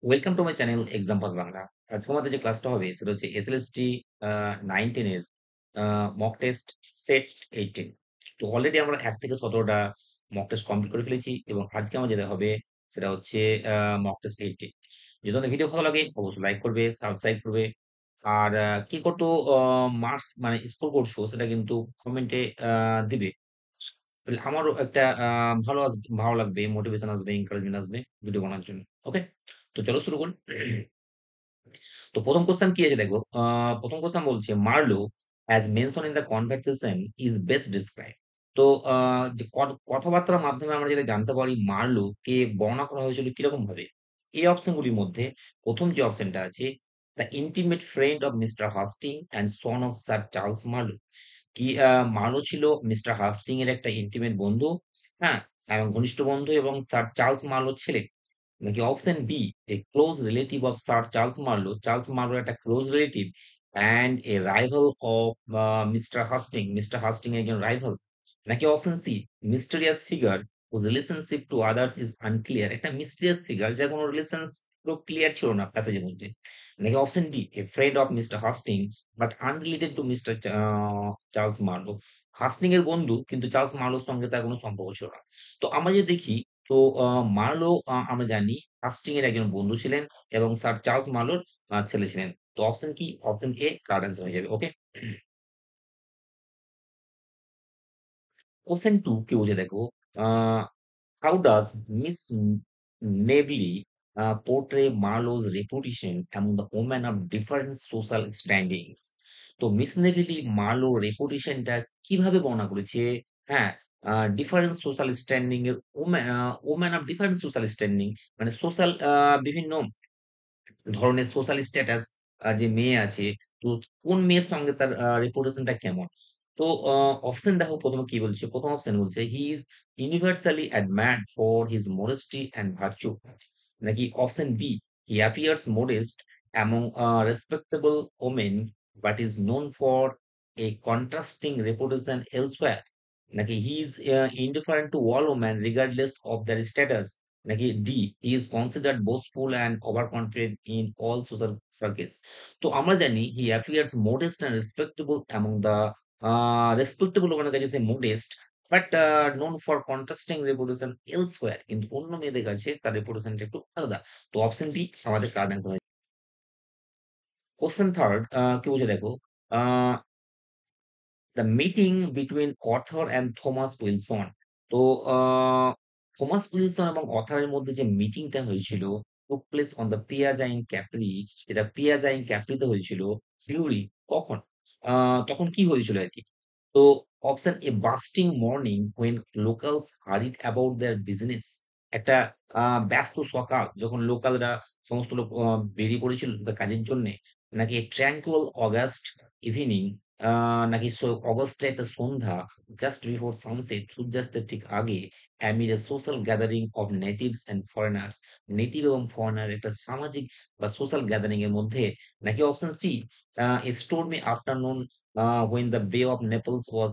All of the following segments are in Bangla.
Welcome to my channel exam pass Bangla. আজকে আমাদের যে ক্লাসটা হবে সেটা হচ্ছে এসএলএসটি 9-10 এর মক টেস্ট সেট 18। তো অলরেডি আমরা 1 থেকে 17টা মক টেস্ট কমপ্লিট করে ফেলেছি এবং আজকে আমার যেটা হবে সেটা হচ্ছে মক টেস্ট 18। যদি তোমাদের ভিডিও ভালো লাগে অবশ্যই লাইক করবে, সাবস্ক্রাইব করবে। আর কি কত মার্কস মানে স্কোর করছো সেটা কিন্তু কমেন্টে দিবে। তাহলে আমারও একটা ভালো লাগবে, মোটিভেশন আসবে, এনকারেজমেন্ট আসবে ভিডিও বানানোর জন্য। ওকে? তো চলো শুরু করি। তো প্রথম কোশ্চেন কি আছে দেখো। প্রথম কোশ্চেন বলছে Marlowe as mention in the conversation is best describe. তো যে কথাবার্তার মাধ্যমে আমরা যেটা জানতে পারি মার্লো কে বর্ণনা করা হয়েছিল কিরকম ভাবে। এই অপশনগুলির মধ্যে প্রথম যে অপশনটা আছে, the intimate friend of mister Hastings and son of sir Charles Marlowe. কি মার্লো ছিল মিস্টার হাস্টিং এর একটা ইন্টিমেট বন্ধু, হ্যাঁ, এবং ঘনিষ্ঠ বন্ধু এবং স্যার চার্লস মার্লোর ছেলে। নাকি option B, a close relative of sir Charles Marlowe, Charles মার্লোর একটা close relative and a rival of mister Hastings, mister Hastings এর একজন রাইভাল। নাকি option C, mysterious figure whose relationship to others is unclear, একটা মিস্টেরিয়াস ফিগার যার কোনো রিলেশন পুরো ক্লিয়ার ছিল না প্যাসেজের মধ্যে। নাকি option D, a friend of mister Hastings but unrelated to mister Charles Marlowe, Hastings এর বন্ধু কিন্তু চার্লস মার্লোর সঙ্গে তার কোনো সম্পর্ক ছিল না। তো আমরা যদি দেখি, তো মার্লো আমরা জানি হাস্টিং এর একজন বন্ধু ছিলেন এবং স্যার চার্লস মার্লোর ছেলে ছিলেন। তো অপশন কি? অপশন এ কারেক্ট অ্যান্সার হয়ে যাবে। ওকে? কোশ্চেন 2 কি বলছে দেখো। Uh how does Miss Neville portray Marlowe's reputation among the women of different social standings? তো মিস নেভিলি মার্লোর রেপুটেশনটা কিভাবে বর্ণনা করেছে? হ্যাঁ, ডিফারেন্ট সোশ্যাল স্ট্যান্ডিং এর woman of different social standing, মানে সোশ্যাল বিভিন্ন ধরনের সোশ্যাল স্ট্যাটাস যে মেয়ে আছে, তো কোন মেয়ের সঙ্গে তার রেপুটেশনটা কেমন? তো অপশন দেখো ১ম এ কি বলছে? ১ম অপশন বলছে, "he is universally admired for his modesty and virtue." নাকি option B, "he appears modest among respectable women but is known for a contrasting reputation elsewhere." নাকি "হি ইস indifferent to all women regardless of their status." নাকি D, he is considered boastful and overconfident in all social circles। তো আমরা জানি he appears modest and respectable among the respectable ওখানে কাছে modest but known for contrasting reputation elsewhere, কিন্তু অন্য মেয়েদের কাছে তার রেপুটেশনটা একটু আলাদা। তো অপশন বি আমাদের কারেক্ট অ্যান্সার হয়। কোশ্চেন 3 কি বলছে দেখো। Uh the meeting between author and Thomas Wilson. তো আ থমাস উইলসন এবং অথারের মধ্যে যে মিটিংটা হয়েছিল took place on the Piazza in Capri, যেটা পিয়াজা ইন ক্যাপ্রিতে হয়েছিল। থিওরি কখন? আ তখন কি হয়েছিল আরকি? তো option A, busting morning when locals hurried about their business, একটা আ ব্যস্ত সকাল যখন লোকালরা সমস্ত লোক বেরিয়ে পড়েছিল তাদের কাজের জন্যে। নাকি ট্র্যাঙ্কুয়াল অগাস্ট ইভিনিং, আ নাকি অগস্টে একটা সন্ধ্যা জাস্ট বিফোর সানসেট, সূর্যাস্তের ঠিক আগে amid a social gathering of natives and foreigners, native এবং ফরেনার একটা সামাজিক বা সোশ্যাল গ্যাদারিং এর মধ্যে। নাকি option C, a stormy afternoon when the Bay of Naples was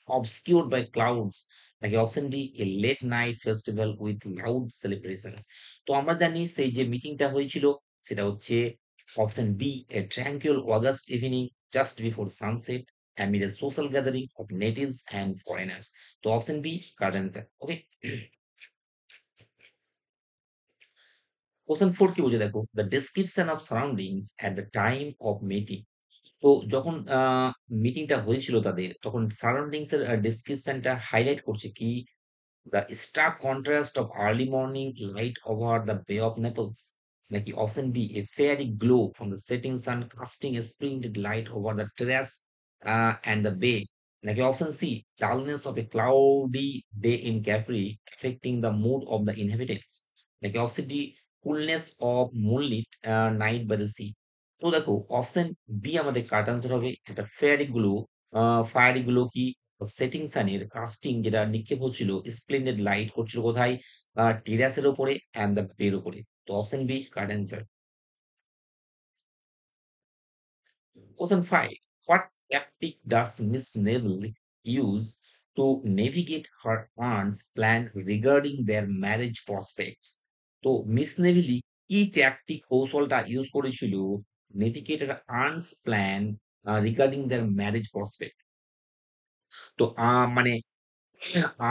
obscured by clouds। নাকি option D, a late night festival with loud celebrations. তো আমরা জানি সেই যে মিটিংটা হয়েছিল সেটা হচ্ছে option B, a tranquil August evening just before sunset amid a social gathering of natives and foreigners। তো option B correct answer. Okay? Question 4 কি বলছে দেখো, the description of surroundings at the time of meeting. তো যখন মিটিংটা হয়েছিল তাদের তখন সারাউন্ডিংস এর ডেসক্রিপশনটা হাইলাইট করছে কি? The stark contrast of early morning light over the Bay of Naples। নাকি option B, a fairy glow from the setting sun casting a splendid light over the terrace and the bay। নাকি option C, dullness of a cloudy day in Capri affecting the mood of the inhabitants। নাকি option D, coolness of moonlit night by the sea। তো দেখো অপশন বি আমাদের কারেক্ট আনসার হবে। একটা ফেয়ারি গ্লো, ফায়ারি গ্লো কি সেটিং সানের কাস্টিং যেটা নিক্ষেপ হচ্ছিল, স্প্লেন্ডেড লাইট করছিল কোথায়? টেরাসের উপরে অ্যান্ড দ্য বের উপরে। তো option B correct answer. Question 5, what tactic does Miss Neville use to navigate her aunt's plan regarding their marriage prospects? তো মিস নেভিলি কি ট্যাকটিক কৌশলটা ইউজ করেছিল নেভিগেটর আর্নস plan regarding their marriage prospect. তো মানে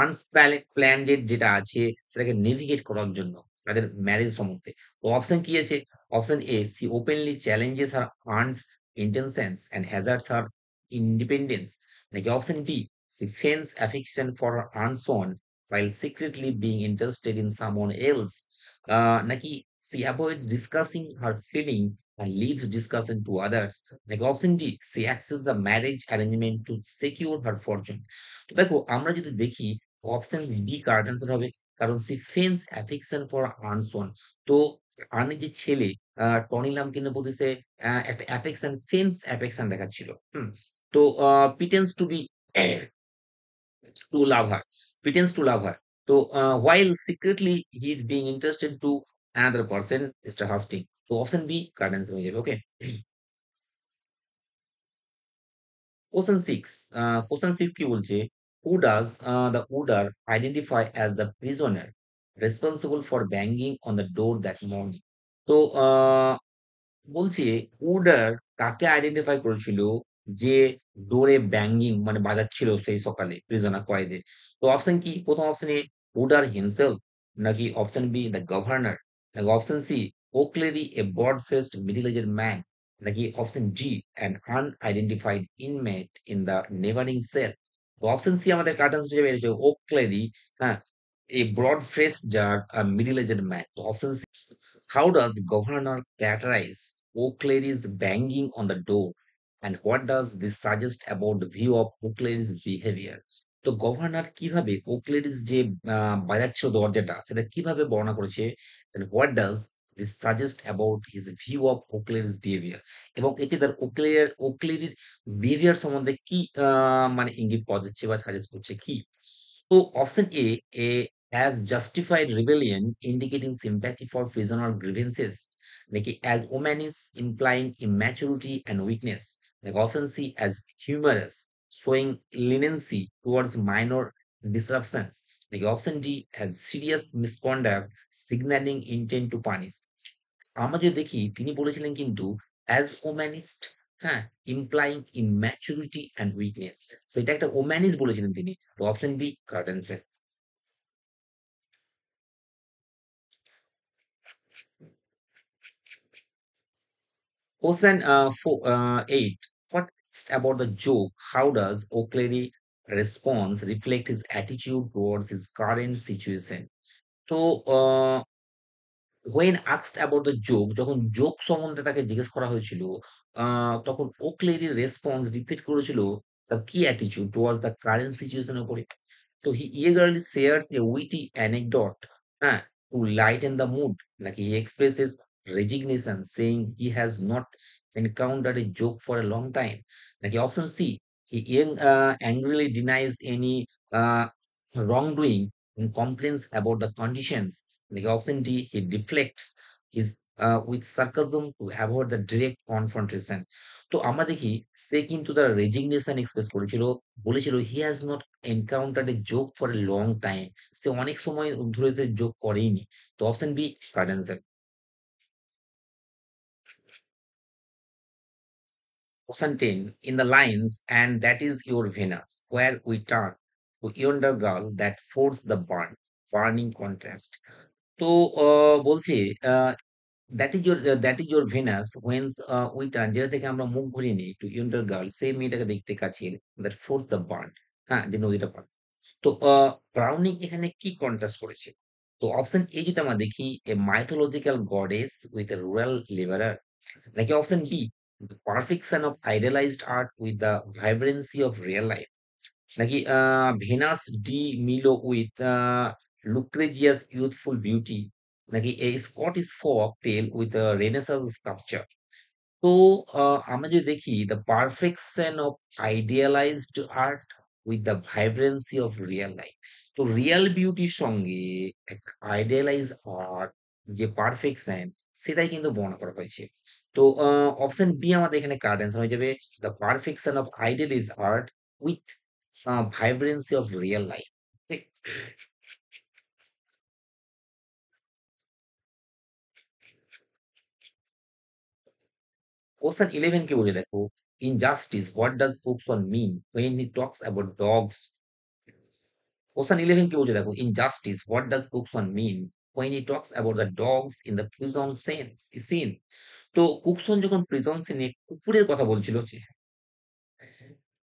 আনপ্ল্যান্ড যেটা আছে সেটাকে নেভিগেট করার জন্য তাদের ম্যারেজ সম্বন্ধে। তো অপশন কি আছে? Option A, she openly challenges her আর্নস intentions and hazards her independence, নাকি option B, she feigns affection for her Anson while secretly being interested in someone else, নাকি she avoids discussing her feeling and leaves discussion to others, নাকি অপশন ডি, সি অ্যাক্সেস the marriage arrangement to secure her fortune. তো দেখো আমরা যদি দেখি অপশন বি কারেক্ট অ্যান্সার হবে, কারণ সি ফেন্স অ্যাফেকশন ফর আনসন। তো আর্নির যে ছেলে টনি লাম কিন্তু বলতেছে একটা অ্যাফেকশন, ফেন্স অ্যাফেকশন দেখাচ্ছিল। হুম। তো pretends to be to love her, pretends to love her. তো while secretly he is being interested to another person, Mr. Hastings. তো অপশন বি কারেক্ট অ্যান্সার হয়ে যাবে। Okay, question six. Question six কি বলছে? Who does the warder identify as the prisoner responsible for banging on the door that morning. তো বলছি উডার কাকে আইডেন্টিফাই করেছিল যে ডোরে ব্যাঙ্গিং মানে বাজাচ্ছিল সেই সকালে প্রিজনার কয়েদে? তো অপশন কি? প্রথম অপশন এ উডার হিমসেলফ, নাকি অপশন বি দ্য গভর্নর, নাকি option C O'Cleary a broad faced middle এজের ম্যান, নাকি option D an unidentified inmate in the neighbouring cell. তো অপশন সি আমাদের কার্ট আনসার হিসেবে এসেছে ওকলেরি, হ্যাঁ, এ ব্রড ফেস্ট যার মিডিল এজের ম্যান। তো option C. How does governor characterize Oakley's banging on the door? And what does this suggest about the view of Oakley's behavior? তো গভর্নর কিভাবে ওকলেরিস যে বাজাচ্ছিল দরজাটা সেটা কিভাবে বর্ণনা করেছে? and what does this suggest about his view of ওকলেরিস behavior? এবং এতে তার ওকলেরির বিহেভিয়ার সম্বন্ধে কি মানে ইঙ্গিত পাওয়া যাচ্ছে বা সাজেস্ট করছে কি? তো option A, A as justified rebellion indicating sympathy for prisoner grievances, নাকি as ominous implying immaturity and weakness, like option C as humorous showing leniency towards minor disruptions, like option D as serious misconduct signaling intent to punish। আমরা যদি দেখি তিনি বলেছিলেন কিন্তু as omanist, হ্যাঁ, implying immaturity and weakness। তো এটা একটা ওম্যানিস বলেছিলেন তিনি। তো option B correct answer. Question 8. What about the joke? How does O'Cleary response reflect his attitude towards his current situation? তো when asked about the joke, যখন জোক সম্বন্ধে তাকে জিজ্ঞেস করা হয়েছিল, তখন ওকলেরির রেসপন্স রিফ্লেক্ট করেছিল the key attitude towards the current situation এর উপরে। So he eagerly shares a witty anecdote, to lighten the mood. Like he expresses resignation, saying he has not encountered a joke for a long time. Like option C, he angrily denies any wrongdoing and complains about the conditions. Like option D, he deflects his with sarcasm to avoid the direct confrontation. তো আমরা দেখি সে কিন্তু তার রেজিগনেশন এক্সপ্রেস করেছিল, বলেছিল he has not encountered a joke for a long time. সে অনেক সময় ধরে সে জোক করেইনি। তো option B correct answer. Question 10. In the lines, and that is your Venus, where we turn to yonder girl that forced the burning contrast. তো বলছি that is your Venus whence we turn, যেটা থেকে আমরা মুখ ঘুরিয়ে নিই টু ইয়ন্ডার গার্ল, সেই মেয়েটাকে দেখতে কাছে দ্যাট ফোর্স দ্য বার্ন, হ্যাঁ, যে নদীটা পার। তো ব্রাউনিং এখানে কি কন্ট্রাস্ট করেছে? তো অপশন এ যদি আমরা দেখি a mythological goddess with a rural labourer, নাকি option B the perfection of idealized art with the vibrancy of real life, নাকি Venus de Milo with Lucretia's youthful beauty, নাকি a Scottish folk tale with Renaissance sculpture. তো আমরা যদি দেখি the perfection of idealised art with the vibrancy of real life. তো রিয়েল বিউটির সঙ্গে আইডিয়ালাইজ আর্ট যে পারফেকশন সেটাই কিন্তু বর্ণনা করা হয়েছে। তো অপশন বি আমাদের এখানে কারেক্ট অ্যান্সার হয়ে যাবে, the perfection of ideal art with vibrancy of real life. Question 11 কে বলে দেখো, injustice what does Cookson mean when he talks about dogs? Question 11 কি বলছে দেখো, injustice what does Cookson mean when he talks about the dogs in the prison scene? তো কুকসন যখন প্রিজন সিনে কুকুরের কথা বলছিল,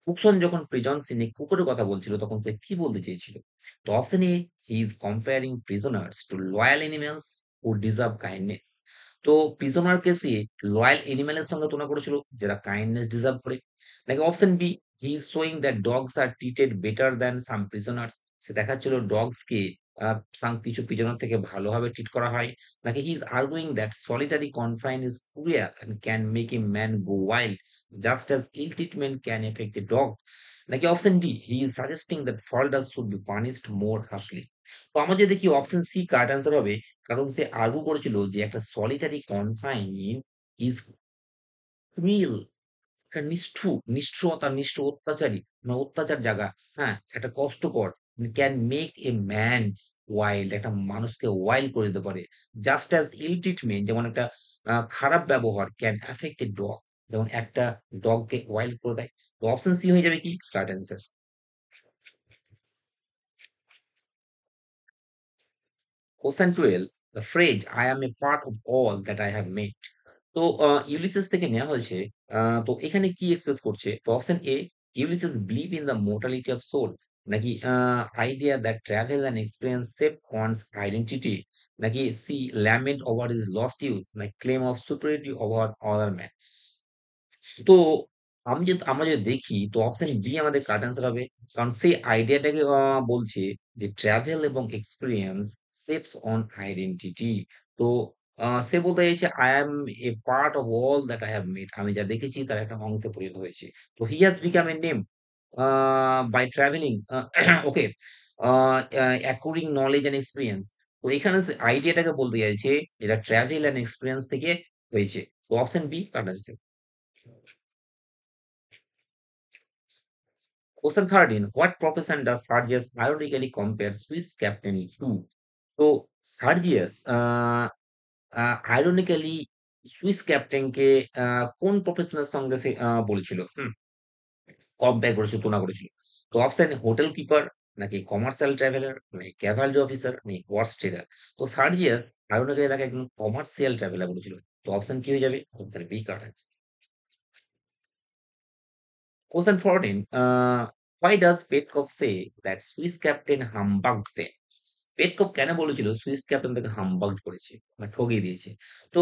কুকসন যখন প্রিজন সিনে কুকুরের কথা বলছিল তখন সে কি বলতে চেয়েছিল? তো option A, he is comparing prisoners to loyal animals who deserve kindness. তো প্রিজনারকে সে লয়াল এনিম্যালের সঙ্গে তুলনা করেছিল যারা কাইন্ডনেস ডিজার্ভ করে। নাকি option B, he is showing that dogs are treated better than some prisoners, সে দেখাচ্ছিল ডগস কে কিছু প্রিজনার থেকে ভালোভাবে ট্রিট করা হয়। নাকি he is arguing that solitary confine is cruel and can make a man go wild just as ill treatment can affect a dog. নাকি option D, he is suggesting that faulters should be punished more harshly. তো আমরা যদি দেখি অপশন সি কারেক্ট অ্যান্সার হবে, কারণ সে আর্গু করেছিল যে একটা সলিটারি কনফাইন ইজ ক্রিমিনাল, একটা নিষ্ঠুরতা, অত্যাচারী, মানে অত্যাচার জায়গা, হ্যাঁ, একটা কষ্টকর, can make a man wild, একটা মানুষকে ওয়াইল্ড করে দিতে পারে। জাস্ট অ্যাজ ইল ট্রিটমেন্ট, যেমন একটা খারাপ ব্যবহার, ক্যান অ্যাফেক্ট এ ডগ, যেমন একটা ডগকে ওয়াইল্ড করে দেয়। তো অপশন সি হয়ে যাবে কি correct answer. Question 12, the phrase I am a part of all that I have made. তো ইউলিসিস থেকে নেওয়া হয়েছে। তো এখানে কি এক্সপ্রেস করছে? তো option A, Ulysses believe in the mortality of soul, নাকি idea that travel and experience shape one's identity, নাকি C, lament over his lost youth, নাকি claim of superiority over other man. তো আমরা যদি দেখি তো অপশন ডি আমাদের কারেক্ট অ্যান্সার হবে। কারণ সেই আইডিয়াটাকে বলছে যে ট্রাভেল এবং এক্সপেরিয়েন্স সেভস অন আইডেন্টিটি। তো সে বলতে চাইছে I am a part of all that I have made, আমি যা দেখেছি তার একটা অংশে পরিণত হয়েছে। তো he has become a name by travelling, okay, acquiring knowledge and experience. তো এখানে আইডিয়াটাকে বলতে চাইছে যেটা ট্রাভেল অ্যান্ড এক্সপেরিয়েন্স থেকে হয়েছে। তো option B correct answer. Question 13. What profession does Sergius ironically compare Swiss captain to? তো সার্জিয়াস আইরনিক্যালি সুইস ক্যাপ্টেনকে কোন প্রফেশনের সঙ্গে সে বলেছিল, কম্পেয়ার করেছিল, তুলনা করেছিল? তো অপশন হোটেল কিপার, নাকি কমার্শিয়াল ট্রাভেলার, নাকি ক্যাভালরি অফিসার, নাকি হর্স ট্রেডার। তো সার্জিয়াস আইরনিক্যালি তাকে একজন কমার্শিয়াল ট্রাভেলার বলেছিল। তো অপশন কি হয়ে যাবে? Option B correct. Question 14. Why does Petkov say that Swiss captain humbugged them? পেটকপ কেন বলেছিল সুইস ক্যাপ্টেন তাকে হামবাগড করেছে, মানে ঠকিয়ে দিয়েছে? তো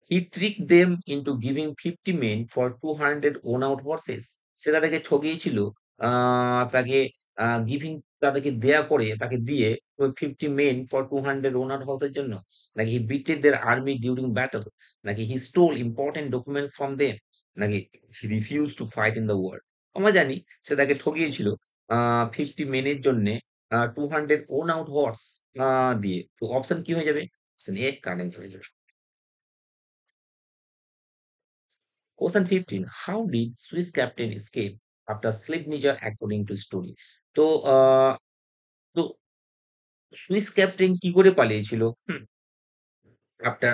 he trick them into giving 50 men for 200 own out horses. সে তাদেরকে ঠকিয়েছিল, তাকে গিভিং, তাদেরকে দেয়া করে, তাকে দিয়ে ওই 50 মেন ফর 200 ওন আউট হর্সের জন্য, নাকি he betrayed their army during battle, নাকি he stole important documents from them, নাকি he refuse to fight in the war. আমরা জানি সে তাকে ঠকিয়েছিল 50 মেনের জন্যে 200 ওন আউট হর্স দিয়ে। তো অপশন কি হয়ে যাবে? অপশন এ কারেক্ট অ্যান্সার হয়ে যাবে। Question 15. How did Swiss captain escape after Slipniger according to story? তো তো সুইস ক্যাপ্টেন কি করে পালিয়েছিল? আফটার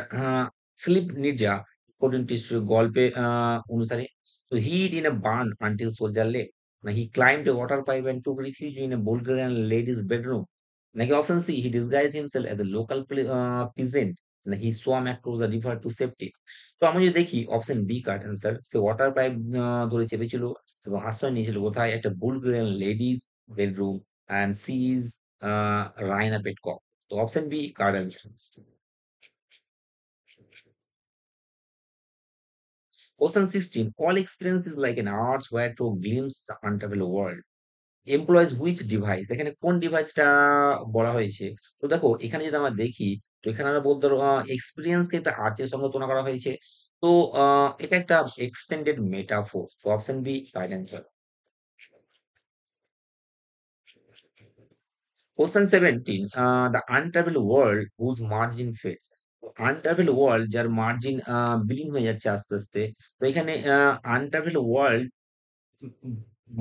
স্লিপ নির্জা according to story, গল্পে অনুসারে। তো he hid in a barn until soldier left, না he climbed a water pipe and took refuge in a Bulgarian lady's bedroom, নাকি option C, he disguised himself as a local peasant, না he swam across the river to safety। তো আমরা যদি দেখি অপশন বি কারেক্ট অ্যান্সার, সে ওয়াটার পাইপ ধরে চেপেছিল এবং আশ্রয় নিয়েছিল কোথায়? একটা Bulgarian ladies bedroom, and she is Raina Petkoff. তো option B correct answer. Question 16. All experience is like an arts where to glimpse the untraveled world. Employs which device? এখানে কোন ডিভাইসটা বলা হয়েছে? তো দেখো এখানে যদি আমরা দেখি, তো এখানে আমরা বলতে পারবো এক্সপেরিয়েন্সকে একটা আর্টের সঙ্গে তুলনা করা হয়েছে। তো এটা একটা এক্সটেন্ডেড মেটাফোর। তো option B right answer. Question 17. The untraveled world whose margin fades. Untravelled world যার মার্জিন বিলীন হয়ে যাচ্ছে আস্তে আস্তে। তো এখানে আনট্রাভেল ওয়ার্ল্ড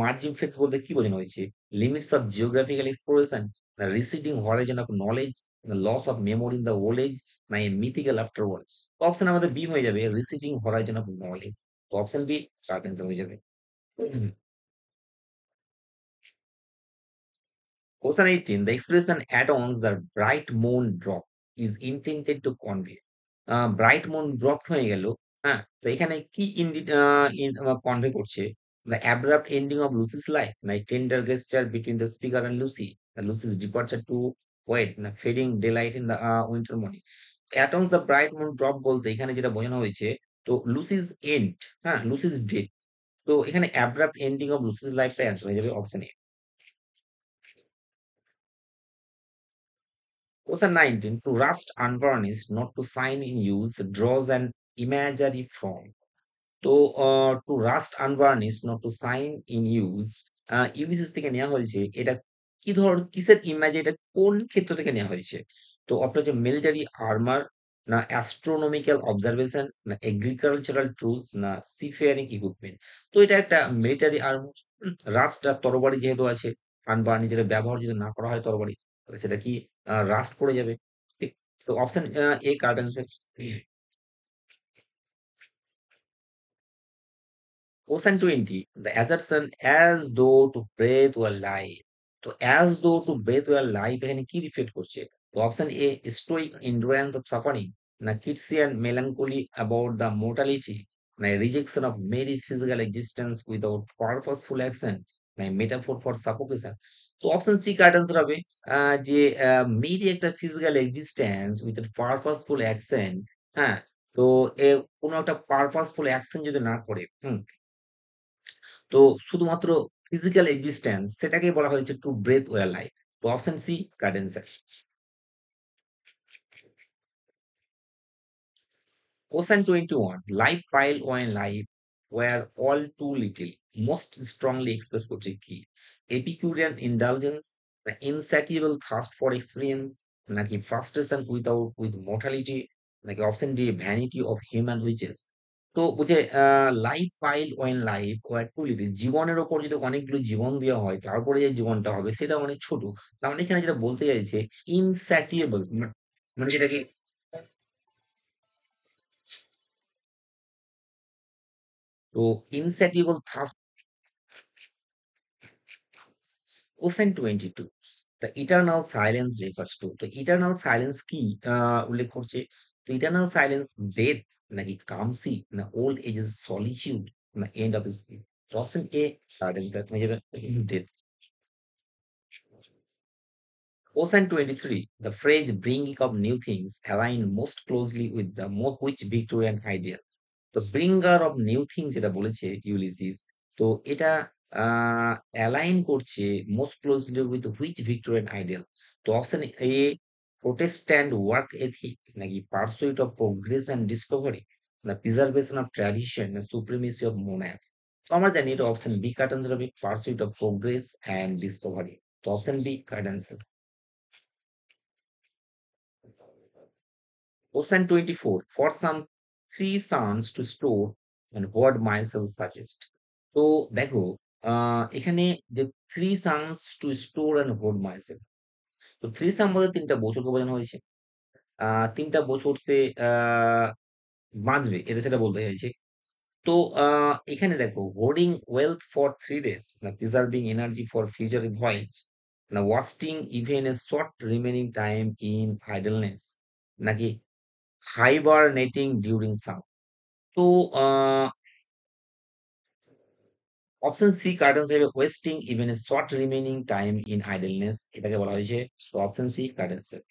মার্জিন ফেক্স বলতে কি বোঝানো হয়েছে? Limits of geographical exploration, receding horizon of knowledge, loss of memory in the old age, না মিথিক্যাল আফটার ওয়ার্ল্ড। অপশন আমাদের বি হয়ে যাবে, রিসিভিং হরাইজন অফ নলেজ। তো অপশন বি কারেক্ট অ্যান্সার হয়ে যাবে। Question 18. The expression add-ons the bright moon drop is intended to convey. Bright moon drop হয়ে গেল। হ্যাঁ, তো এখানে কি কনভে করছে? The abrupt ending of Lucy's life, like tender gesture between the speaker and Lucy, Lucy's departure to wed, না fading daylight in the winter morning. Atoms the bright moon drop বলতে এখানে যেটা বোঝানো হয়েছে, তো লুসিস এন্ড, হ্যাঁ লুসিস ডেথ, তো এখানে অ্যাব্রাপ্ট এন্ডিং অফ লুসিস লাইফটা অ্যান্সার হয়ে যাবে option A. Question 19. To rust unvarnished, not to sign in use, draws an imagery from. তো to rust unburnished not to shine in use, Ulysses থেকে নেওয়া হয়েছে। এটা কি কিসের ইমেজ, এটা কোন ক্ষেত্র থেকে নেওয়া হয়েছে? তো অপশন হচ্ছে মিলিটারি আর্মার, না অ্যাস্ট্রোনমিক্যাল অবজারভেশন, না এগ্রিকালচারাল টুলস, না সিফেয়ারিং ইকুইপমেন্ট। তো এটা একটা মিলিটারি আর্মার। রাস্ট আর তরবারি যেহেতু আছে, আনবার্নি যেটা ব্যবহার যদি না করা হয় তরবারি, তাহলে সেটা কি রাস্ট পড়ে যাবে। ঠিক। তো option A correct answer. Question 20. The assertion as though to breathe were life. তো as though to breathe were life এখানে কি রিফ্লেক্ট করছে? তো option A Stoic endurance of suffering, না Kitsian melancholy about the mortality, না rejection of mere physical existence without purposeful action, না metaphor for suffocation। তো অপশন সি কারেক্ট অ্যান্সার হবে। যে মেরি একটা physical existence with purposeful action. হ্যাঁ, তো কোনো একটা পারপাসফুল অ্যাকশন যদি না করে, তো শুধুমাত্র ফিজিক্যাল এক্সিস্টেন্স, সেটাকেই বলা হয়েছে টু ব্রেথ ওয়ার লাইফ। তো option C correct answer. Question 21. Life pile when life were all too little, most strongly expressed করছে কি? Epicurean indulgence, the insatiable thirst for experience, নাকি frustration with mortality, নাকি option D vanity of human wishes. তো বলছে life pile on life were too little, জীবনের ওপর যদি অনেকগুলো জীবন দেওয়া হয় তারপরে যে জীবনটা হবে সেটা অনেক ছোট। তার মানে এখানে যেটা বলতে চাইছে ইনস্যাটিয়েবল, মানে যেটা কি, তো ইনস্যাটিয়েবল thirst. Question 22. The eternal silence refers to. তো eternal silence কি উল্লেখ করছে? তো eternal silence death, নাকি কামসি, না old age's solitude, না end of his life। তো option A silence হয়ে যাবে death। Question 23. The phrase bringing up new things align most closely with the which Victorian ideal? তো ব্রিঙ্গার অফ নিউ থিংস যেটা বলেছে ইউলিসিস, তো এটা অ্যালাইন করছে most closely with which Victorian ideal. তো option A Protestant work ethic, নাকি pursuit of progress and discovery, না প্রিজার্ভেশন অফ ট্র্যাডিশন, না সুপ্রিমেসি অফ মোনার্ক। তো আমরা জানি এটা অপশন বি কারেক্ট অ্যান্সার হবে, pursuit of progress and discovery. তো option B correct answer. Question 24. For some three sons to store and what myself suggest. তো দেখো এখানে যে three suns to store and hold myself, তো থ্রি সান বলতে তিনটা বছরকে বোঝানো হয়েছে। তিনটা বছর সে বাঁচবে, এটা সেটা বলতে চাইছে। তো এখানে দেখো হোর্ডিং ওয়েলথ ফর 3 days, না preserving energy for future voyage, না wasting even a short remaining time in idleness, নাকি হাইবারনেটিং ডিউরিং সাম। তো অপশন সি কার্ড হিসেবে wasting even a short remaining time in idleness, এটাকে বলা হয়েছে। তো option C card answer.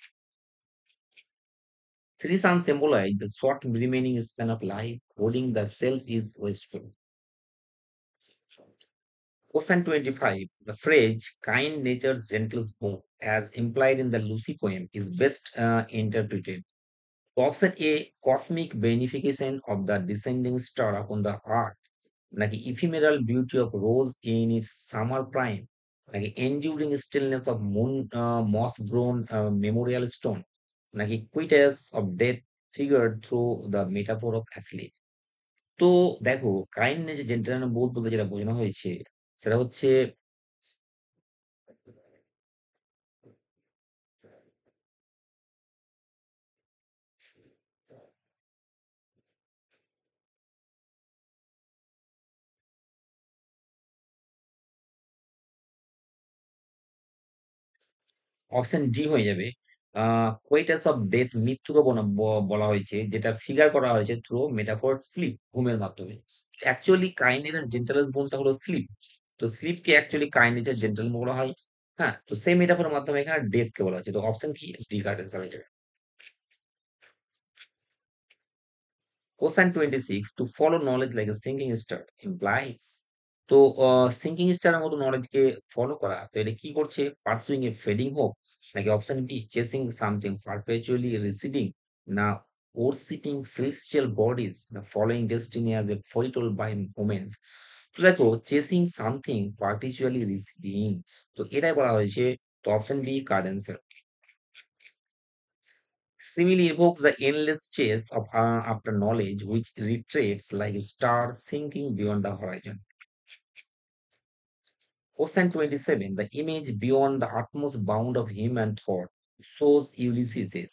Three sun symbolize the short remaining span of life, holding the self is wasteful. Question 25. The phrase kind nature's gentlest boon, as implied in the Lucy poem, is best interpreted. Option A, cosmic benefication of the descending star upon the earth, নাকি ephemeral beauty of rose in its summer prime, নাকি enduring stillness of moon moss grown memorial stone, নাকি quietness of death figured through the metaphor of asleep। তো দেখো কাইন্ডনেস জেন্টাল বোধ বলতে যেটা বোঝানো হয়েছে সেটা হচ্ছে অপশন ডি হয়ে যাবে কোয়েটাস অফ ডেথ, মৃত্যুকে বলা হয়েছে, যেটা ফিগার করা হয়েছে থ্রু মেটাফর স্লিপ, ঘুমের মাধ্যমে। অ্যাকচুয়ালি কাইনেস জেন্টালাস বোনটা হলো স্লিপ। তো স্লিপকে অ্যাকচুয়ালি কাইনেস জেন্টাল বলা হয়। হ্যাঁ, তো সেই মেটাফোরের মাধ্যমে এখানে ডেথ কে বলা হচ্ছে। তো অপশন কি, ডি কার্ড অ্যান্সার হয়ে যাবে। Question 26, to follow knowledge like a sinking star implies. তো সিঙ্কিং স্টারের মতো নলেজকে ফলো করা, তো এটা কি করছে, পার্সুইং এ ফেডিং হোপ, নাকি option B chasing something perpetually receding, না ওরসিপিং সেলেস্টিয়াল বডিজ, না following destiny as a foretold by moments. তো দেখো, চেসিং সামথিং পারপেচুয়ালি রিসিডিং, তো এটাই বলা হয়েছে। তো option B card answer. Simile evokes the endless chase of after knowledge, which retreats like a star sinking beyond the horizon. Question 27. The image beyond the utmost bound of human thought shows Ulysses.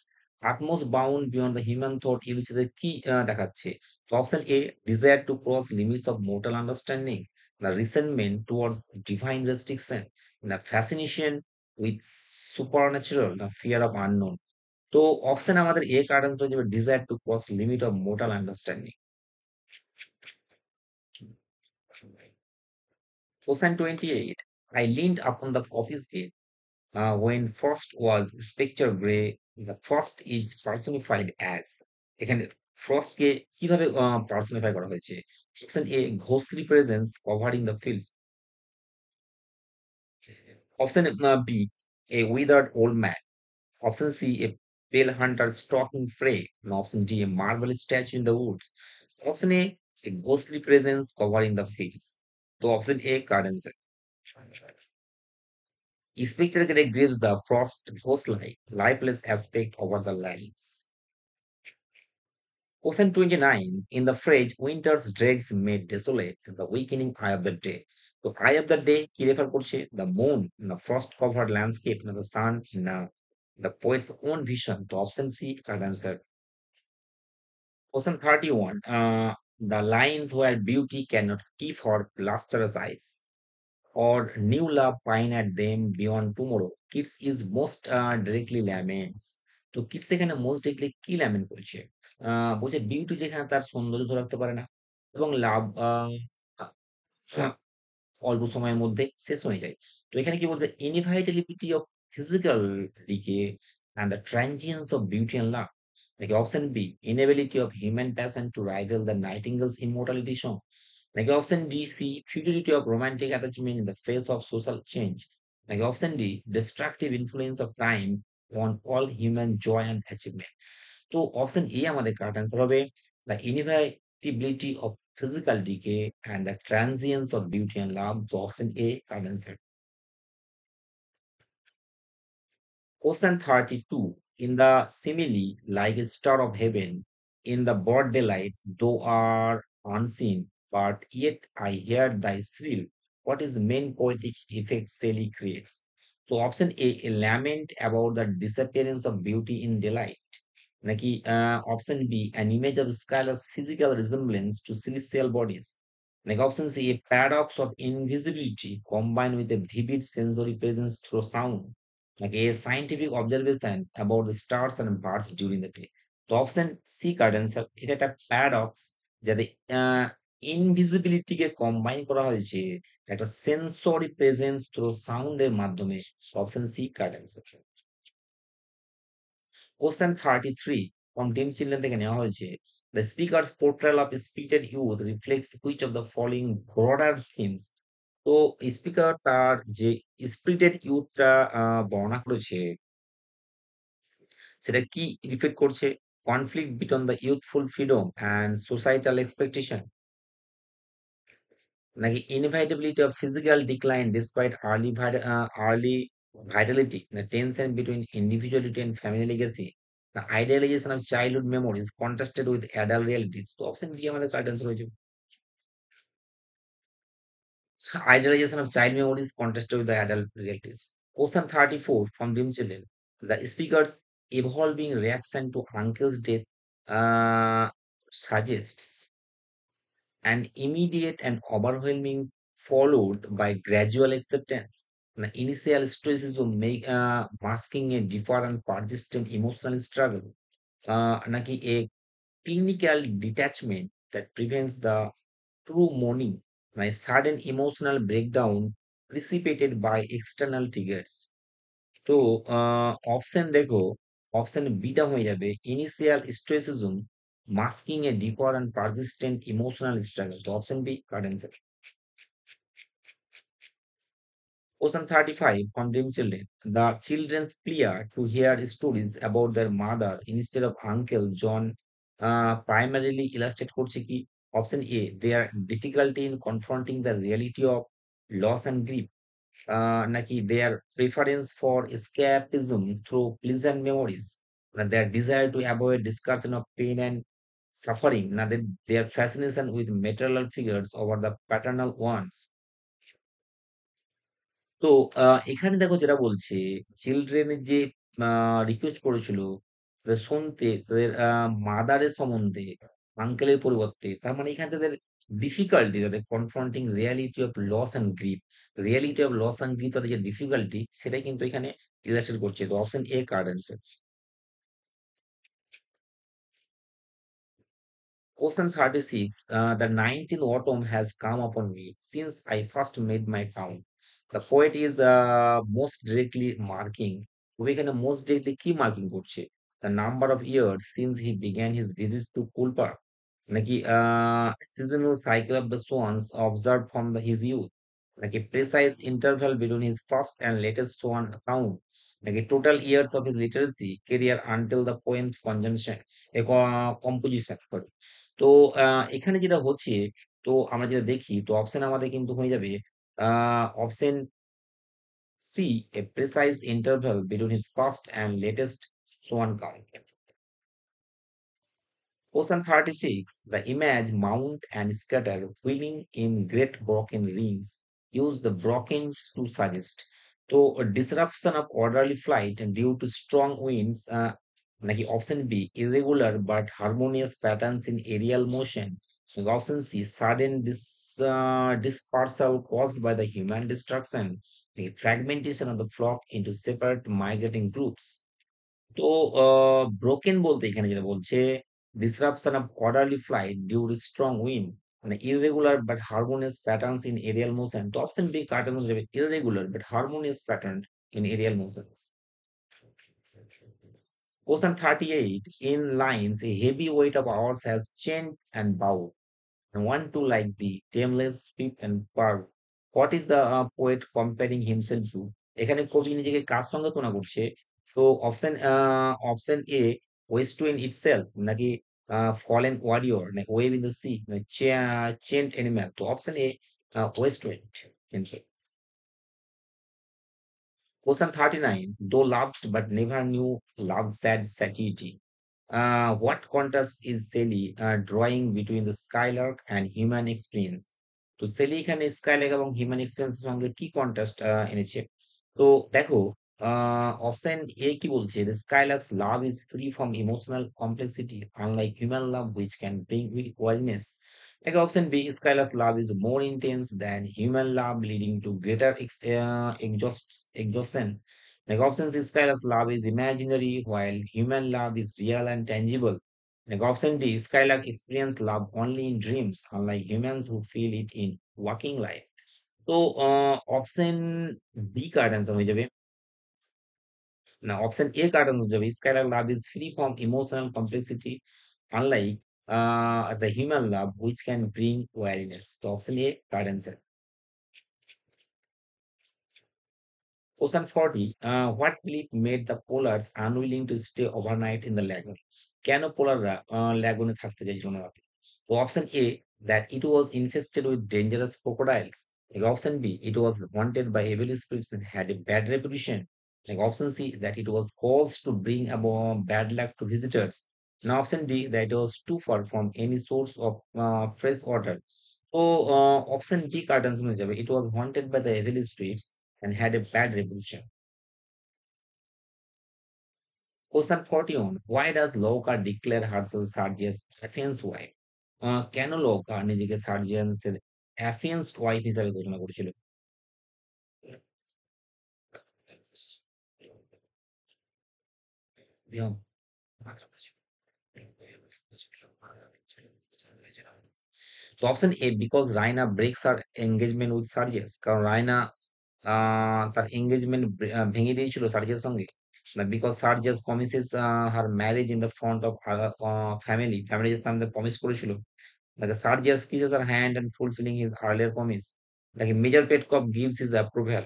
Utmost bound beyond the human thought, Ulysses কি দেখাচ্ছে? তো option A, desire to cross limits of mortal understanding, the resentment towards divine restriction, the fascination with supernatural, the fear of unknown. তো অপশন আমাদের এ কার্ড আনসার হয়ে যাবে desire to cross limit of mortal understanding. Question 28. I leaned upon the office gate when frost was spectre gray. The frost is personified as, এখানে ফ্রস্ট কে কিভাবে পার্সনিফাই করা হয়েছে? Option A, ghostly presence covering the fields. Option B, a withered old man. Option C, a pale hunter stalking prey. And option D, a marble statue in the woods. Option A ghostly presence covering the fields. So option A, card answer. Each picture gives the frost ghost-like, lifeless aspect over the lands. Question 29. In the phrase, winter's dregs made desolate, the weakening eye of the day. So eye of the day কি রেফার করছে? The moon, the frost covered landscape, না the sun, না the poet's own vision. তো option C, card answer. Question 31. The lines where beauty cannot keep her lustrous eyes, or new love pine at them beyond tomorrow. Kids is most directly laments. তো কিডস এখানে মোস্ট ডিরেক্টলি কি ল্যামেন্ট করছে? বলছে বিউটি যেখানে তার সৌন্দর্য ধরে রাখতে পারে না, এবং লাভ অল্প সময়ের মধ্যে শেষ হয়ে যায়। তো এখানে কি বলছে, inevitability of physical decay and the transience of beauty and love, নাকি option B, inability of human passion to rival the nightingale's immortality song, নাকি option D C, futility of romantic attachment in the face of social change, নাকি option D, destructive influence of time on all human joy and achievement. তো অপশন এ আমাদের কারেক্ট অ্যান্সার হবে, the inevitability of physical decay and the transience of beauty and love. So option A, correct answer. Question 32. In the simile, like a star of heaven, in the broad daylight, thou art unseen, but yet I hear thy shrill. What is main poetic effect Shelley creates? So option A, a lament about the disappearance of beauty in daylight. নাকি option B, an image of Skylar's physical resemblance to celestial bodies, নাকি option C, a paradox of invisibility combined with a vivid sensory presence through sound, নাকি a scientific observation about the stars and birds during the day. তো অপশন সি কার্ড অ্যান্সার, এটা একটা প্যারাডক্স, যাতে ইনভিজিবিলিটি কে কম্বাইন করা হয়েছে একটা সেন্সরি প্রেজেন্স থ্রু সাউন্ডের মাধ্যমে। Option C card answer. Question 33 from team children থেকে নেওয়া হয়েছে। The speaker's portrayal of spirited youth reflects which of the following broader themes. তো স্পিকার তার যে স্পিরিটেড ইউথটা বর্ণনা করেছে, সেটা কি রিফ্লেক্ট করছে? Conflict between the youthful freedom and societal expectation, নাকি inevitability of physical decline despite early vitality, the tension between individuality and family legacy, the idealization of childhood memories contrasted with adult realities. তো অপশন ডি আমাদের কারেক্ট অ্যান্সার হয়েছে। Idealization of child memories contrasted with the adult realities. Question 34 from Dream Children. The speaker's evolving reaction to uncle's death suggests an immediate and overwhelming followed by gradual acceptance. না initial stoicism make masking a deeper and persistent emotional struggle, নাকি a clinical detachment that prevents the true mourning, মানে sudden emotional breakdown precipitated by external triggers। তো অপশন দেখো, অপশন বিটা হয়ে যাবে initial stoicism masking a deeper and persistent emotional struggle. তো option B correct answer. Question 35 on Dream Children. The children's plead to hear stories about their mother instead of Uncle John primarily illustrate করছে কি? Option A, their difficulty in confronting the reality of loss and grief, নাকি their preference for escapism through pleasant memories, না their desire to avoid discussion of pain and suffering, না their fascination with material figures over the paternal ones। তো এখানে দেখো যেটা বলছে, চিলড্রেনের যে রিকোয়েস্ট করেছিল যে শুনতে তাদের মাদারের সম্বন্ধে আঙ্কেলের পরিবর্তে, তার মানে এখানে তাদের ডিফিকাল্টি, তাদের confronting reality of loss and grief, reality of loss and grief তাদের যে ডিফিকাল্টি সেটাই কিন্তু এখানে ইলাস্ট্রেট করছে। তো option A card answer. Question 36. The 19th autumn has come upon me since I first made my town. The poet is most directly marking. We can most directly key marking করছে the number of years since he began his visits to Kulpa, নাকি seasonal cycle of the swans observed from his youth, নাকি precise interval between his first and latest swan account, নাকি total years of his literacy career until the poem's conjunction, composition। তো এখানে যেটা হচ্ছে, তো আমরা যেটা দেখি, তো অপশন আমাদের কিন্তু হয়ে যাবে option C, a precise interval between his first and latest swan count। Question 36. The image mount and scatter, wheeling in great broken rings, use the broken to suggest। So, a disruption of orderly flight and due to strong winds, নাকি option B irregular but harmonious patterns in aerial motion, নাকি option C sudden dispersal caused by the human destruction, নাকি fragmentation of the flock into separate migrating groups। তো ব্রোকেন বলতে এখানে যেটা বলছে disruption of orderly flight due to strong wind, মানে irregular but harmonious patterns in aerial motion। তো অপশন বি কারেক্ট আনসার যাবে irregular but harmonious pattern in aerial motion। Question 38, in lines a heavy weight of ours has chained and bowed and one to like the tameless swift and pearl, what is the poet comparing himself to? এখানে কবি নিজেকে কার সঙ্গে তুলনা করছে? তো অপশন এ ওয়েস্ট উইন্ড ইটসেলফ, নাকি ফলেন ওয়ারিয়র, নাকি ওয়েভ ইন দ্য সি, নাকি চেন্ট অ্যানিম্যাল। তো option A West wind. Question 39. Though loved but never knew love's sad satiety. What contrast is Sally drawing between the Skylark and human experience? তো সেলি এখানে স্কাইলার্ক এবং হিউম্যান এক্সপিরিয়েন্সের সঙ্গে কি কন্ট্রাস্ট এনেছে? তো দেখো, অপশন এ কি বলছে, the skylark's love is free from emotional complexity unlike human love which can bring awareness। like option B, skylark's love is more intense than human love leading to greater exhaustion। like option C, skylark's love is imaginary while human love is real and tangible। like option D, skylark experience love only in dreams unlike humans who feel it in waking life। তো অপশন বি কার্ড অ্যান্সার হয়ে যাবে, না অপশন এ কার্ড অ্যান্সার যাবে skylark love is free from emotional complexity unlike the human love which can bring awareness. তো option A card answer. Question 40. What belief made the polars unwilling to stay overnight in the lagoon? কেন পোলাররা ল্যাগুনে থাকতে চাইছিল না রাতে? তো option A, that it was infested with dangerous crocodiles. Like option B, it was haunted by evil spirits and had a bad reputation. Like option C, that it was caused to bring about bad luck to visitors. And option D, that it was too far from any source of fresh water। তো অপশন ডি কার্ড আনসার হয়ে যাবে, it was haunted by the evil spirits and had a bad reputation। Question 41. Why does Locke declare herself Sergius Athens' wife? কেন লৌকা নিজেকে সার্জিয়ান্সের অ্যাফিয়ান্স ওয়াইফ হিসাবে ঘোষণা করেছিল? Yeah. So option A, because Raina breaks her engagement with Sarges, কারণ রায়না তার এঙ্গেজমেন্ট ভেঙে দিয়েছিল সার্জের সঙ্গে, না because Sergius promises her marriage in the front of ফ্যামিলির সামনে প্রমিস করেছিল, নাকি Sergius kisses her hand and fulfilling his earlier promise, নাকি Major Petkoff gives his approval।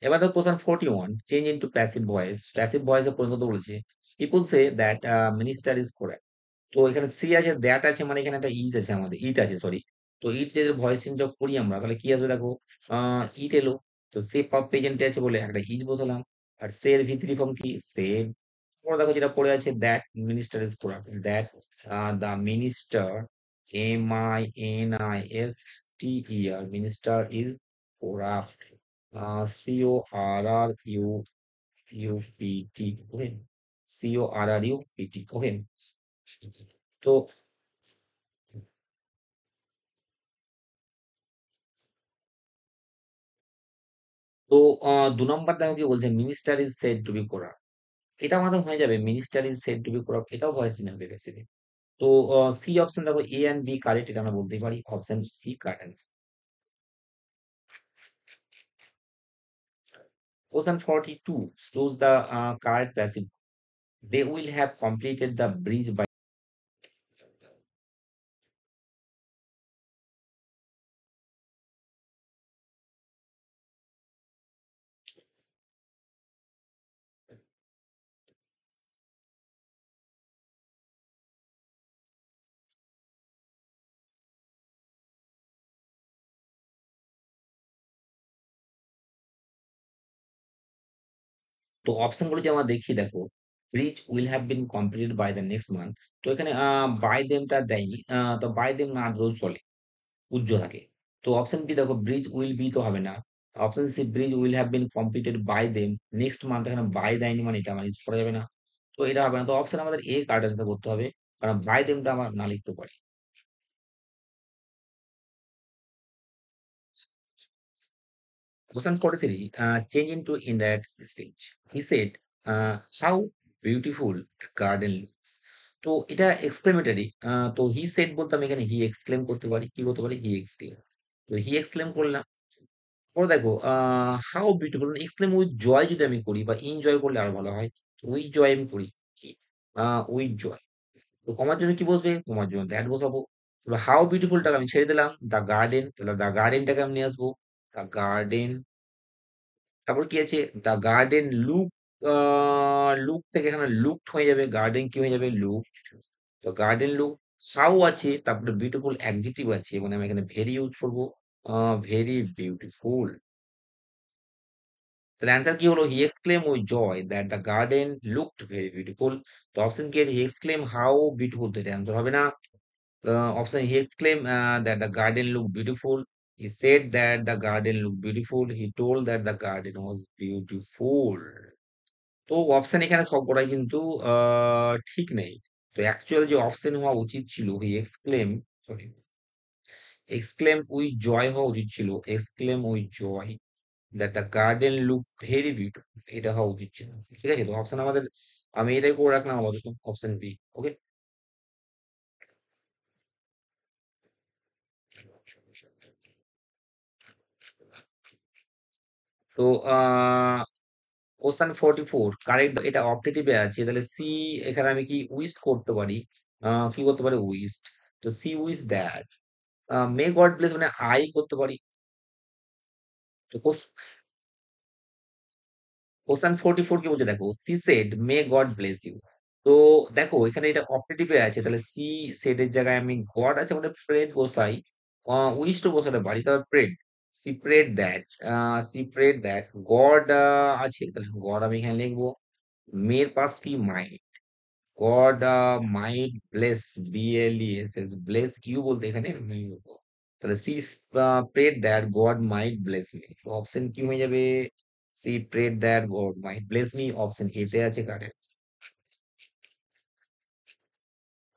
এবার দেখো কোশ্চেন 41, চেঞ্জ ইনটু প্যাসিভ ভয়েসে পরিণত বলেছে, people say that minister is correct. তো এখানে সি আছে, দ্যাট আছে, মানে এখানে একটা ইজ আছে, আমাদের ইট আছে, সরি। তো ইট যে ভয়েস চেঞ্জ করি আমরা, তাহলে কি আসবে দেখো, ইট এলো। তো সে পাব প্রেজেন্টে আছে বলে একটা ইজ বসালাম। আর সে এর ভিতরি ফর্ম কি, সে। পরে দেখো যেটা পড়ে আছে, that minister is corrupt, that the minister, MINISTER, minister is corrupt, CORRUPT, okay, CORRUPT, okay. তো তো ২ নম্বর দেখো কি বলছে, minister is said to be corrupt. এটা আমাদের হয়ে যাবে, minister is said to be corrupt, এটাও ভয়েস ইন হবে বেসিক্যালি। তো সি অপশন দেখো, এ এন্ড বি কারেক্ট, এটা আমরা বলতেই পারি, option C correct answer. Question 42, choose the correct passive. They will have completed the bridge by। তো অপশন গুলো যে আমরা দেখি দেখো, bridge will have been completed by the next month. তো এখানে বাই দেমটা দেয়নি, তো বাই দেম না রোজ চলে, উজ্জ্বল থাকে। তো অপশন বি দেখো, ব্রিজ উইল বি তো হবে না। Option C, bridge will have been completed by them next month, এখানে বাই দেয়নি, মানে এটা আমার ইউজ করা যাবে না। তো এটা হবে না, তো অপশন আমাদের এ কার্ড অ্যান্সার করতে হবে, কারণ বাই দেমটা আমার না লিখতে পারি। Question 43, change into indirect speech. He said, how beautiful the garden looks. তো এটা এক্সক্লেমেটরি, তো হি সেড বলতে আমি এখানে হি এক্সক্লেম করতে পারি, কি করতে পারি, হি এক্সক্লেম। তো হি এক্সক্লেম করলাম। পরে দেখো, হাউ বিউটিফুল, এক্সক্লেম উইথ জয় যদি আমি করি বা এনজয় করলে আরো ভালো হয়। উইথ জয় আমি করি কি, উইথ জয়। তো কমার জন্য কি বসবে, কমার জন্য দ্যাট বসাবো। এবার হাউ বিউটিফুলটাকে আমি ছেড়ে দিলাম, দ্য গার্ডেন, তাহলে দ্য গার্ডেনটাকে আমি নিয়ে আসবো, দ্য গার্ডেন। তারপর কি আছে, দ্য গার্ডেন লুক, লুক থেকে এখানে লুকড হয়ে যাবে, গার্ডেন কি হয়ে যাবে, লুক। তো গার্ডেন লুক, হাউ আছে, তারপরে বিউটিফুল অ্যাডজেক্টিভ আছে, মানে আমি এখানে ভেরি ইউজ করবো, ভেরি বিউটিফুল। তাহলে অ্যান্সার কি হলো, he exclaim with joy that the garden looked very beautiful. তো অপশন কি আছে, হি এক্সক্লেম হাউ বিউটিফুল, তো এটা অ্যান্সার হবে না। Option, he exclaimed that the garden looked beautiful. He said that the garden looked beautiful. He told that the garden was beautiful. তো অপশন এখানে সবকটাই কিন্তু ঠিক নেই। তো অ্যাকচুয়াল যে অপশন হওয়া উচিত ছিল, he exclaim, sorry, exclaim with joy হওয়া উচিত ছিল, exclaim with joy that the garden look very beautiful, এটা হওয়া উচিত ছিল। ঠিক আছে, তো অপশন আমাদের, আমি এটাই করে রাখলাম আপাতত, অপশন বি, ওকে। তো কোশ্চেন 44, কারেক্ট, এটা অপটেটিভে আছে, তাহলে সি, এখানে আমি কি উইস্ট করতে পারি, কি করতে পারি, উইস্ট। তো she wish that, may God bless, মানে আই করতে পারি। তো কোশ্চেন 44 কি বলছে দেখো, she said may God bless you. তো দেখো এখানে এটা অপটেটিভে আছে, তাহলে সি সেড এর জায়গায় আমি গড আছে মানে প্রেড বসাই, উইশ তো বসাতে পারি, তবে pray, she prayed that, she prayed that God আছে, তাহলে গড আমি এখানে লিখবো, মের পাস্ট কি, might, God might bless, BLESS, bless কিউ বলতে এখানে me হতো। তাহলে she prayed that God might bless me, option কি হয়ে যাবে, she prayed that God might bless me, option A তে আছে correct.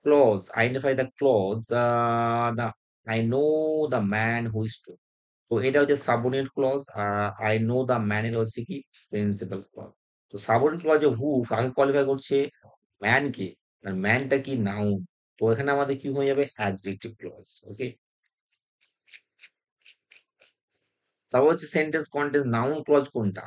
Clause, identify the clause, the, I know the man who is true. তো এটা হচ্ছে সাবঅর্ডিনেট ক্লজ, আর আই নো দ্য ম্যান, এটা হচ্ছে কি প্রিন্সিপাল ক্লজ। তো সাবঅর্ডিনেট ক্লজে হু কাকে কোয়ালিফাই করছে? ম্যানকে। আর ম্যানটা কি? নাউন। তো এখানে আমাদের কি হয়ে যাবে? Adjective clause. ওকে? তারপর হচ্ছে সেন্টেন্স কন্টেন্স নাউন ক্লজ কোনটা?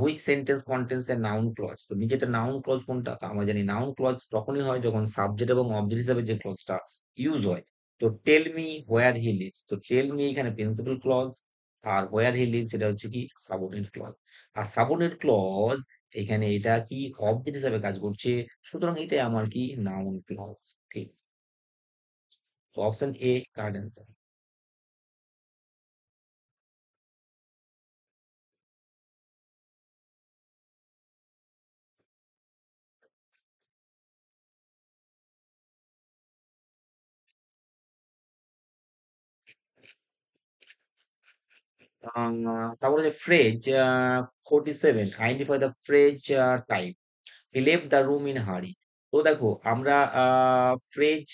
Which sentence contains a noun clause? তো নিচেরটা নাউন ক্লজ কোনটা? তো আমরা জানি নাউন ক্লজ তখনই হয় যখন সাবজেক্ট এবং অবজেক্ট হিসাবে যে ক্লজটা ইউজ হয়। তো tell me where he lives, তো টেল মি এখানে প্রিন্সিপাল ক্লজ, আর হোয়ার হি লিভস এটা হচ্ছে কি সাবঅর্ডিনেট ক্লজ। আর সাবঅর্ডিনেট ক্লজ এখানে এটা কি অবজেক্ট হিসাবে কাজ করছে, সুতরাং এটাই আমার কি নাউন ক্লজ। ওকে, তো অপশন এ কারেক্ট অ্যান্সার। তারপরে যে phrase 47 identify the phrase type, he left the room in hurry। তো দেখো আমরা ফ্রেজ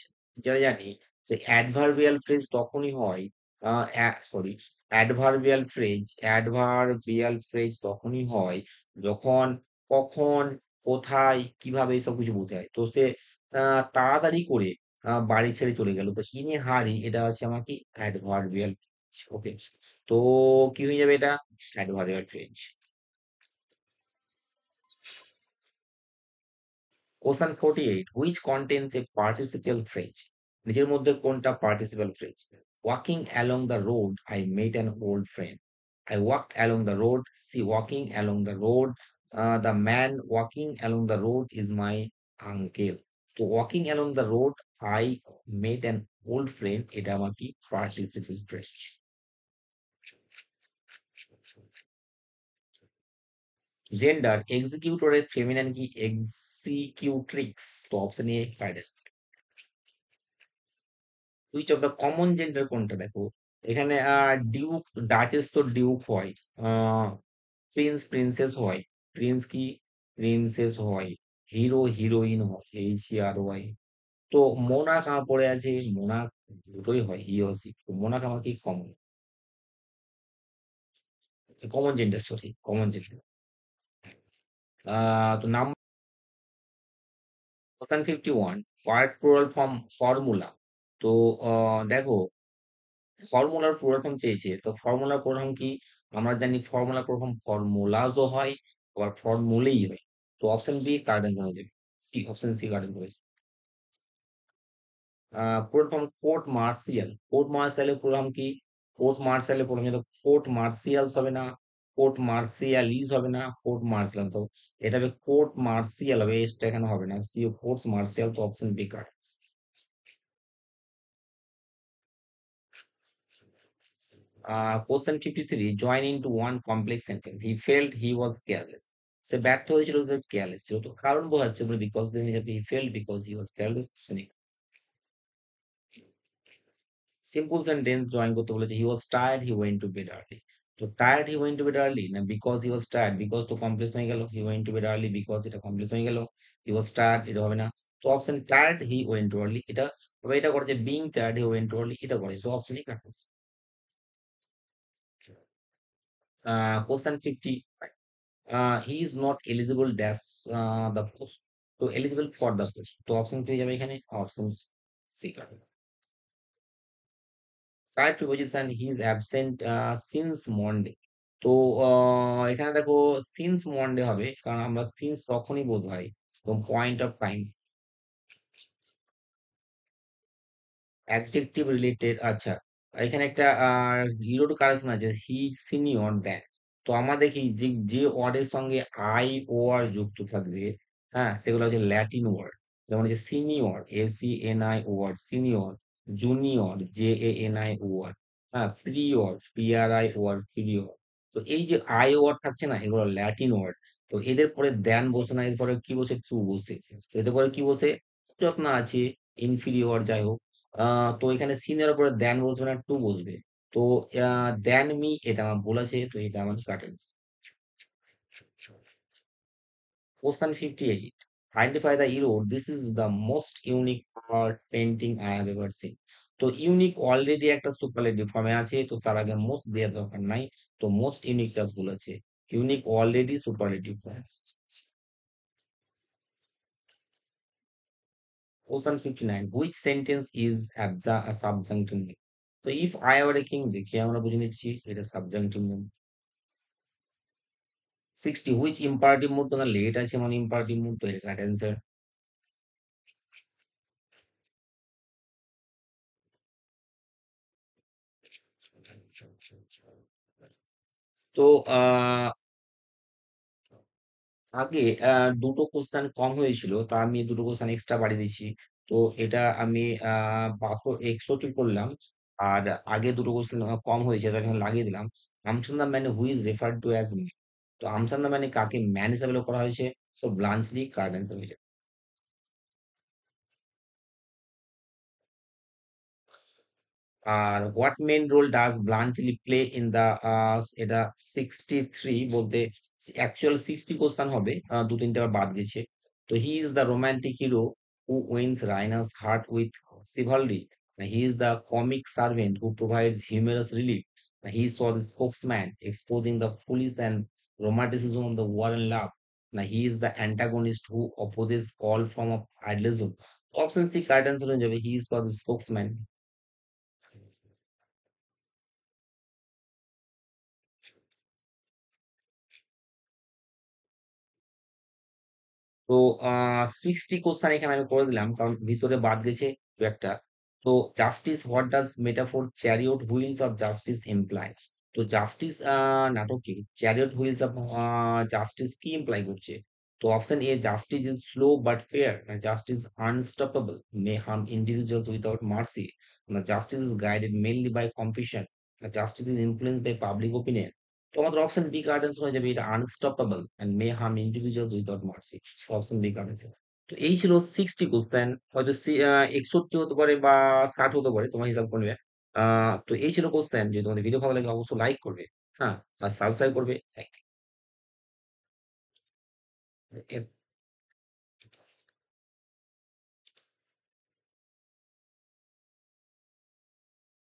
যেটা জানি যে অ্যাডভার্বিয়াল ফ্রেজ তখনই হয়, সরি, অ্যাডভার্বিয়াল ফ্রেজ তখনই হয় যখন, কখন, কোথায়, কিভাবে এইসব কিছু বোঝায়। তো সে তাড়াতাড়ি করে বাড়ি ছেড়ে চলে গেল, তো ইন এ হারি এটা হচ্ছে আমার কি অ্যাডভার্বিয়াল। ওকে, তো কি হয়ে যাবে এটা? Adverbial phrase. Question 48 which contains a participle phrase, নিচের মধ্যে কোনটা participle phrase? walking along the road I met an old friend, I walked along the road, see walking along the road, the man walking along the road is my uncle। তো walking along the road I met an old friend এটা আমার কি participle phrase। জেন্ডার এক্সিকিউটরের ফেমিনাইন কি এক্সিকিউট্রিক্স, তো option A correct. Which of the common gender কোনটা দেখো, এখানে ডিউক ডাচেস তো ডিউক হয়, প্রিন্স প্রিন্সেস হয়, প্রিন্স কি প্রিন্সেস হয়, হিরো হিরোইন হয়, HERY। তো মোনাক আমার পড়ে আছে, মোনাক দুটোই হয় হি ও সি, তো মোনাক আমার কি common, common gender, sorry common gender. তো number 51 part plural form formula. তো দেখো ফর্মুলার পুরো ফর্ম চেয়েছে, তো ফর্মুলার পুরো ফর্ম কি? আমরা জানি ফর্মুলার পুরো ফর্ম ফর্মুলাজও হয়, আবার ফর্মুলেই হয়। তো অপশন বি কারেক্ট হয়ে যাবে, সি, অপশন সি কারেক্ট হয়েছে। পুরো ফর্ম কোর্ট মার্শিয়াল, কোর্ট মার্শালের পুরো ফর্ম কি? কোর্ট মার্শালের পুরো ফর্ম, কোর্ট মার্শিয়ালস হবে না, কোর্ট মার্শিয়ালিস হবে না, কোর্ট মার্শিয়াল। তো এটা হবে কোর্ট মার্শিয়াল হবে, এসটা এখানে হবে না, সি কোর্ট মার্শিয়াল, তো option B correct. Question 53 join into one complex sentence, he felt he was careless। সে ব্যর্থ হয়েছিল যে কেয়ারলেস ছিল, তো কারণ বোঝাচ্ছে বলে বিকজ দিয়ে নিয়ে যাবে, he felt because he was careless। Simple sentence join করতে বলেছে, he was tired he went to bed early। তো tired he went to bed early না because he was tired, because তো কমপ্লেক্স হয়ে গেল, he went to bed early because এটা কমপ্লেক্স হয়ে গেল, he was tired এটা হবে না। তো option tired he went to early এটা তবে এটা করে যে being tired he went to early এটা করে, তো অপশনই কাটছে। Question 50 he is not eligible dash the post, তো eligible for the post, তো অপশন পেয়ে যাবে এখানে option C correct. Correct preposition he is absent since Monday. তো এখানে দেখো সিন্স মন্ডে হবে, কারণ আমরা সিন্স তখনই বোঝাই point of time, adjective related. আচ্ছা, এখানে একটা রিলোড কারেকশন আছে, হি সিনিয়র দ্যান। তো আমরা দেখি যে যে ওয়ার্ডের সঙ্গে আই ও আর যুক্ত থাকবে, হ্যাঁ সেগুলো হচ্ছে ল্যাটিন ওয়ার্ড। যেমন হচ্ছে senior, SENI word senior, junior, JANI word, হ্যাঁ প্রিয়র, PRI ওয়ার্ড প্রিয়র। তো এই যে আই ওয়ার্ড থাকছে না, এগুলো ল্যাটিন ওয়ার্ড। তো এদের পরে দেন বসে না, এরপরে কি বসে? টু বসে। তো এদের পরে কি বসে? যত্ন আছে, ইনফিরিয়র, যাই হোক। তো এখানে সিনের উপরে দেন বসবে না, টু বসবে। তো দেন মি এটা আমার ভুল আছে, তো এটা আমার কাটেন্স। Question 58 identify the error, this is the most unique art painting I have ever seen. তো ইউনিক অলরেডি একটা সুপারলেটিভ ফর্মে আছে, তো তার আগে মোস্ট দেওয়ার দরকার নাই, তো মোস্ট ইউনিকটা ভুল আছে। Unique already superlative. Question 59. Which sentence is a subjunctive mood? তো if I were a king দেখে আমরা বুঝে নিচ্ছি এটা subjunctive mood। 60. Which imperative mood তোমার লেট আছে মানে imperative mood, তো এটা কারেক্ট অ্যান্সার। তো আগে দুটো কোশ্চেন কম হয়েছিল, তা আমি দুটো কোশ্চেন এক্সট্রা বাড়িয়ে দিচ্ছি। তো এটা আমি 61 করলাম। আর আগে দুটো কোশ্চেন কম হয়েছে, তাই এখানে লাগিয়ে দিলাম। আমসুন্দা মানে who is referred to as man. তো আমসুন্দা মানে কাকে ম্যান হিসাবে উল্লেখ করা হয়েছে? সো ব্লাঞ্চলি কার্ড অ্যান্সার হয়ে যাবে। আর what main role does Bluntschli play in the, এটা 63 বলতে অ্যাকচুয়াল 60 কোশ্চেন হবে, দু তিনটে আবার বাদ গেছে। তো he is the romantic hero who wins Raina's heart with chivalry. He is the comic servant who provides humorous relief. He is for spokesman exposing the foolish and romanticism of the war and love. Now, he is the antagonist who opposes all form of idealism. Option C correct answer হয়ে যাবে, he is for the spokesman. তো 60 কোশ্চেন এখানে আমি করে দিলাম কারণ ভিতরে বাদ গেছে দু একটা। তো justice, what does metaphor chariot wheels of justice imply? তো জাস্টিস নাটকে চ্যারিয়ট হুইলস অফ জাস্টিস কি ইমপ্লাই করছে? তো option A, justice is slow but fair, justice unstoppable, may harm individuals without mercy, justice is guided mainly by compassion, justice is influenced by public opinion. তো আমাদের অপশন বি কার্ড অ্যান্সার হয়ে যাবে, এটা unstoppable and may harm individual without mercy. Option B card answer. তো এই ছিল 60 কোশ্চেন, হয়তো 61 হতে পারে বা 60 হতে পারে, তোমার হিসাব করবে। তো এই ছিল কোশ্চেন। যদি তোমাদের ভিডিও ভালো লাগে অবশ্যই লাইক করবে, হ্যাঁ, আর সাবস্ক্রাইব করবে।